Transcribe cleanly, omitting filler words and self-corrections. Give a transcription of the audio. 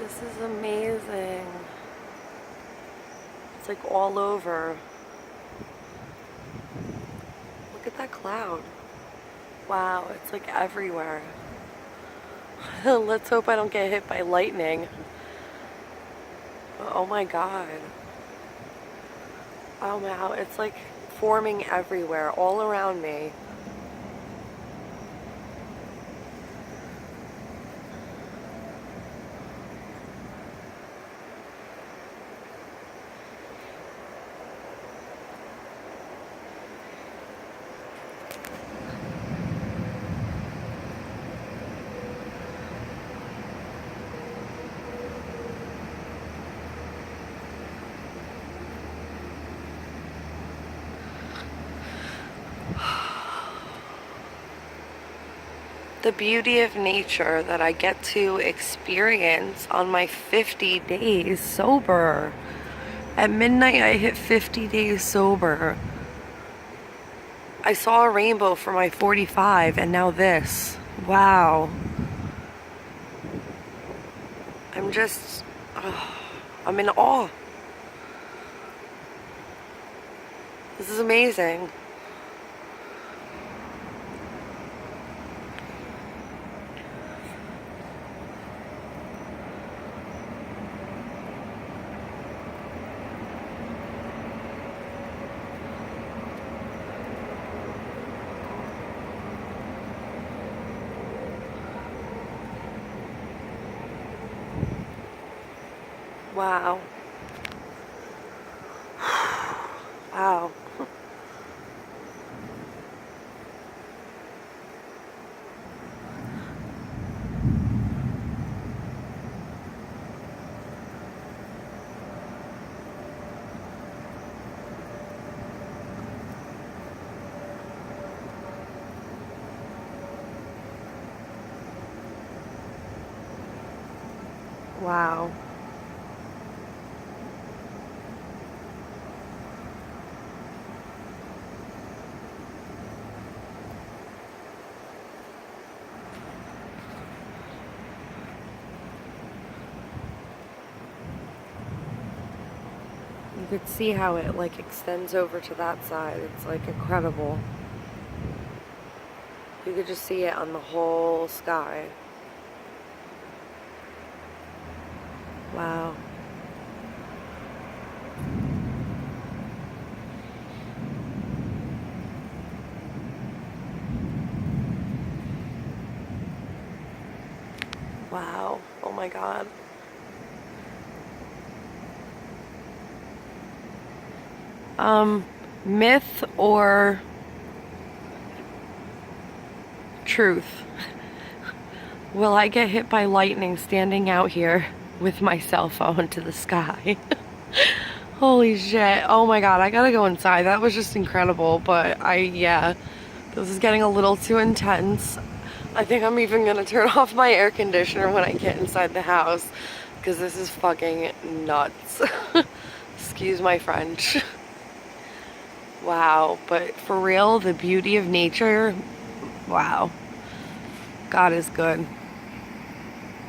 This is amazing. It's like all over. Look at that cloud. Wow, it's like everywhere. Let's hope I don't get hit by lightning. Oh my god. Oh wow, it's like forming everywhere, all around me. The beauty of nature that I get to experience on my 50 days sober. At midnight, I hit 50 days sober. I saw a rainbow for my 45, and now this. Wow. I'm just, I'm in awe. This is amazing. Wow. Wow. Wow. You could see how it like extends over to that side. It's like incredible. You could just see it on the whole sky. Wow. Wow. Oh my god. Myth or truth? Will I get hit by lightning standing out here with my cell phone to the sky? Holy shit. Oh my god, I gotta go inside. That was just incredible, but yeah, this is getting a little too intense. I think I'm even gonna turn off my air conditioner when I get inside the house, because this is fucking nuts. Excuse my French. Wow, but for real, the beauty of nature, wow. God is good.